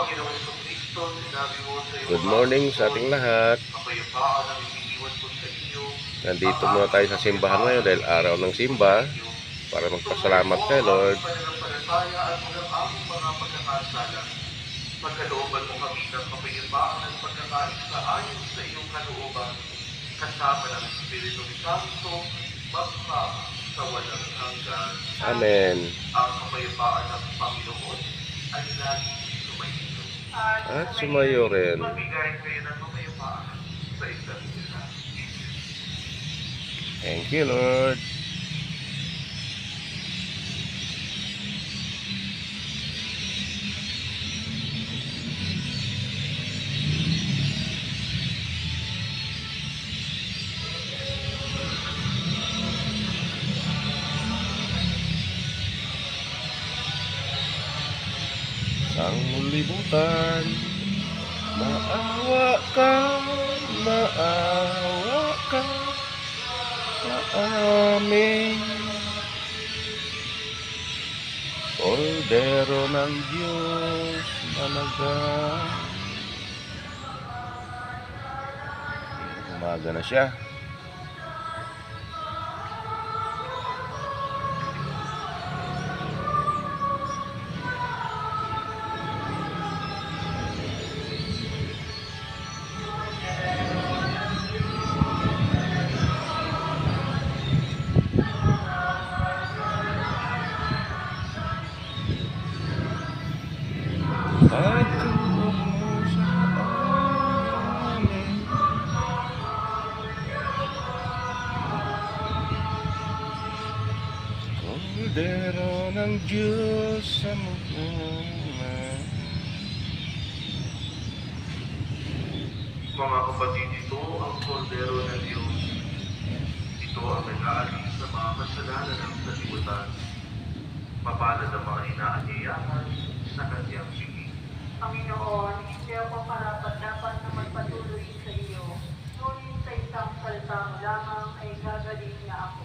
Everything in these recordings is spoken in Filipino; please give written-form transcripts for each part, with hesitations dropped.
Panginoong Jesucristo, sinabi mo sa iyong Good morning sa ating lahat. kapayapaan ang iniiwan ko sa inyo. Nandito muna tayo sa simbahan ngayon dahil araw ng simba para magpasalamat kay Lord. Pananampalataya at walang aming mga pagkakasala. Pagkalooban mo kami ng kapayapaan at pagkakaisa ayon sa iyong kalooban, kasama ng Espiritu Santo, magpa sa walang hanggan. Amen. Ang kapayapaan ng Panginoon ay laging sumainyo. At sumayo rin. Magbigay kayo ng kapayapaan sa isa't isa. Thank you, Lord. Ang libutan, maawa ka sa amin. Kordero ng Diyos, managang. Umaga na siya. At tulog mo sa amin. Kordero ng Diyos sa mubunan. Mga kapatid, ito ang kordero ng Diyos. Ito ang nag-aalis sa mga kasalanan ng sanlibutan. Mapalad ang mga inaanyayahan sa kanyang piging. Panginoon, hindi ako karapat-dapat na magpatuloy sa iyo. Ngunit sa isang salita mo lamang ay gagaling na ako.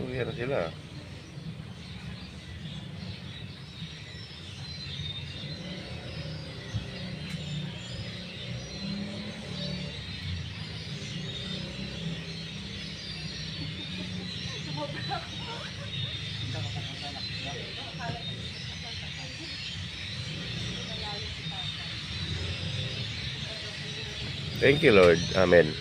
Uwi na sila. Thank you, Lord. Amen.